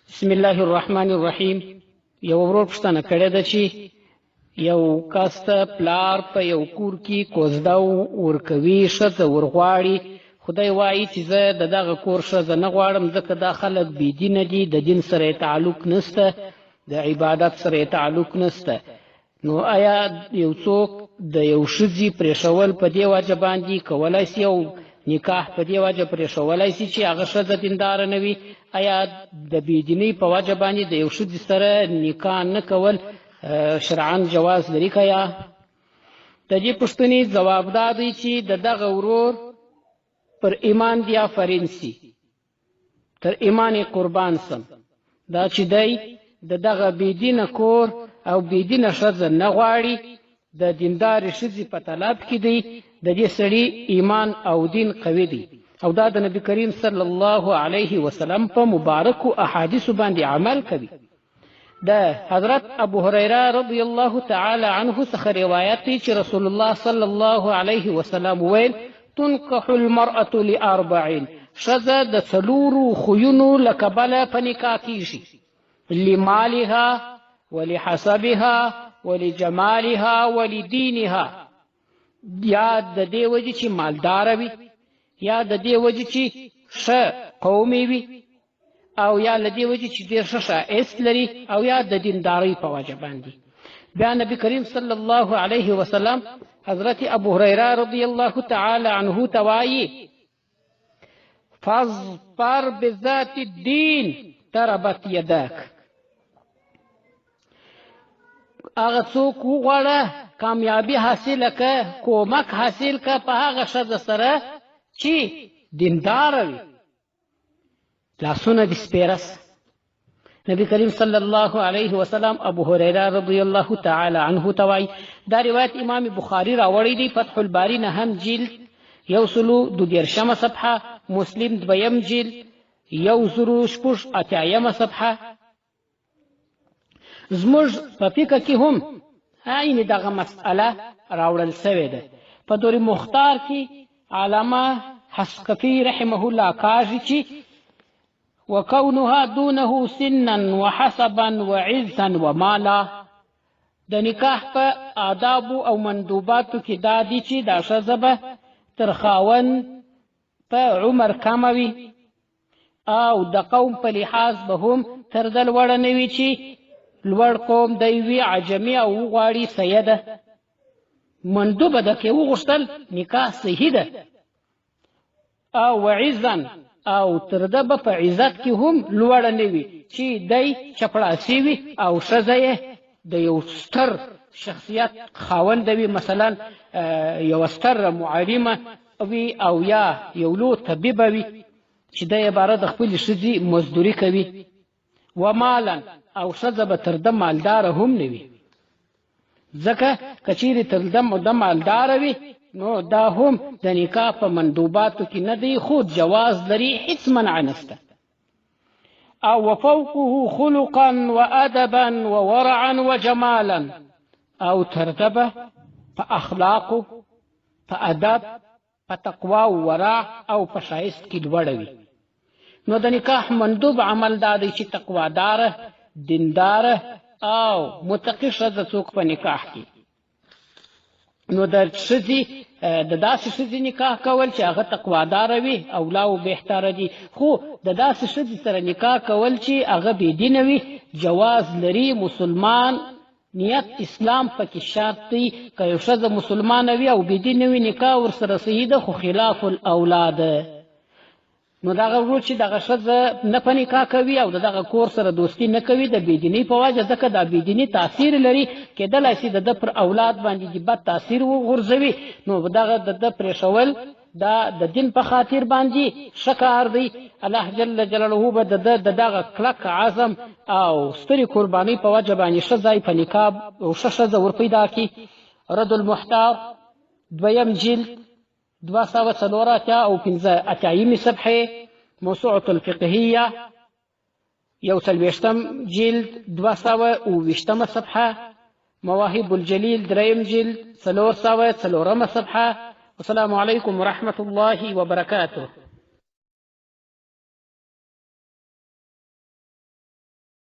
بسم الله الرحمن الرحیم. یو ورور پوښتنه کړې ده چې یو کس ته پلار په یو کور کې کوزده ورکوي، ښځه ورغواړي، خدای وایي چې زه د دغه کور ښځه نه غواړم ځکه دا خلک بېدینه دي، د دین سره یې تعلق نسته، د عبادت سره یې تعلق نسته. نو آیا یو څوک د یو ښځې پرېښول په دې وجه باندې کولی شي او نکاح په دې وجه پرېښولی شي چې هغه ښځه دینداره نه وي؟ آیا د بېدینۍ په وجه باندې د یو ښځې سره نکاح نه کول شرعاً جواز لري که یا؟ د دې پوښتنې ځواب دا دی چې د دغه ورور پر ایمان دې آفرین سي، تر ایمان یې قربان سم، دا چې دی د دغه بېدینه کور او بېدینه ښځه نه غواړي، د دیندارې ښځې په طلب کې دی، د دې سړي ایمان او دین قوي دی او دا د نبي کریم صلی الله علیه وسلم په مبارکو احادیثو باندې عمل کوي. د حضرت ابو هریره رضی الله تعالی عنه څخه روایت دی چې رسول الله صلی الله علیه وسلم ویل: تنکح المرأة لأربع، ښځه د څلورو خویونو له کبله په نکاح کیږي: لمالها ولحسبها ولجمالها ولدینها، یا د دې وجې چې مالداره وي، یا د دې وجې چې ښه قومي وي، او یا له دې وجې چې ډېر ښه ښایست لري، او یا د دیندارۍ په وجه باندې. بیا نبي کریم صلی الله علیه وسلم حضرت ابو هریره رضی الله تعالی عنه ته وایي: فاظفر بذات الدین تربت یداک، هغه څوک وغواړه کامیابي حاصله که، کومک حاصل که په هغه ښځه سره چې دینداره وي، لاسونه دې سپېره سه. نبی کریم صلی الله علیه وسلم ابو هریره رضی الله تعالی عنه ته وایي. دا روایت امام بخاري راوړی دی، فتح الباري 9 جلد 122 صفحه، مسلم 2 جلد 186 صفحه. زموږ په فقه کې هم عین دغه مسئله راوړل سوې ده. په دور مختار کې علامه حسقفي رحمه الله کاږي چې وکونها دونه سنا وحسبا وعزا ومالا، د نکاح په آدابو او مندوباتو کې دا دي چې دا ښځه به تر خاوند په عمر کمه وي او د قوم په لحاظ به هم تر ده لوړه نه وي چې لوړ قوم دی وي، عجمي او وغواړي سیده. مندوبه ده که وغوښتل نکاح صحیح ده. او وعزا، او تر ده به په عزت کې هم لوړه نه وي چې دی چپړاسي وي او ښځه یې د یو ستر شخصیت خاونده وي، مثلا یوه ستره معلمه وي او یا یو لو طبیبه وي چې دی عبارت د خپلې ښځې مزدوري کوي. ومالا، او ښځه به تر ده مالداره هم نه وي، ځکه که چیرې تر ده مالداره وي نو دا هم د نکاح په مندوباتو کې نه دی، خو جواز لري، هیڅ منع نسته. او وفوقه خلقا وادبا وورعا وجمالا، او تر ده به په اخلاقو، په ادب، په تقوا او ورع او په ښایست کې لوړه وي. نو د نکاح مندوب عمل دا دی چې تقواداره، دینداره او متقي ښځه څوک په نکاح کې. نو د ښځې د داسې ښځې نکاح کول چې هغه تقواداره وي اولا او بهتره دي، خو د داسې ښځې سره نکاح کول چې هغه بېدینه وي جواز لري. مسلمان نیت اسلام پکې شرط دی. که یو ښځه مسلمانه وي او بېدینه وي نکاح ورسره صحیح ده، خو خلاف الاولا ده. نو دغه ورور چې دغه ښځه نه په نکاح کوي او د دغه کور سره دوستي نه کوي د بېدینۍ په وجه، ځکه دا بېدیني تاثیر لري، کېدلی شي د ده پر اولاد باندې د بد تاثیر وغورځوي. نو دغه د ده پرېښول دا د دین په خاطر باندې ښه کار دی. الله جل جلاله به د دغه کلک عزم او سترې قربانۍ په وجه باندې ښه ځای په نکاح او ښه ښځه ورپیدا کړي. رد المحتار 2 جلد 284 او 15 صفحه، موسوعة الفقهية 41 جلد 220 صفحه، مواهب الجليل 3 جلد 304 صفحه. والسلام عليكم ورحمة الله وبركاته.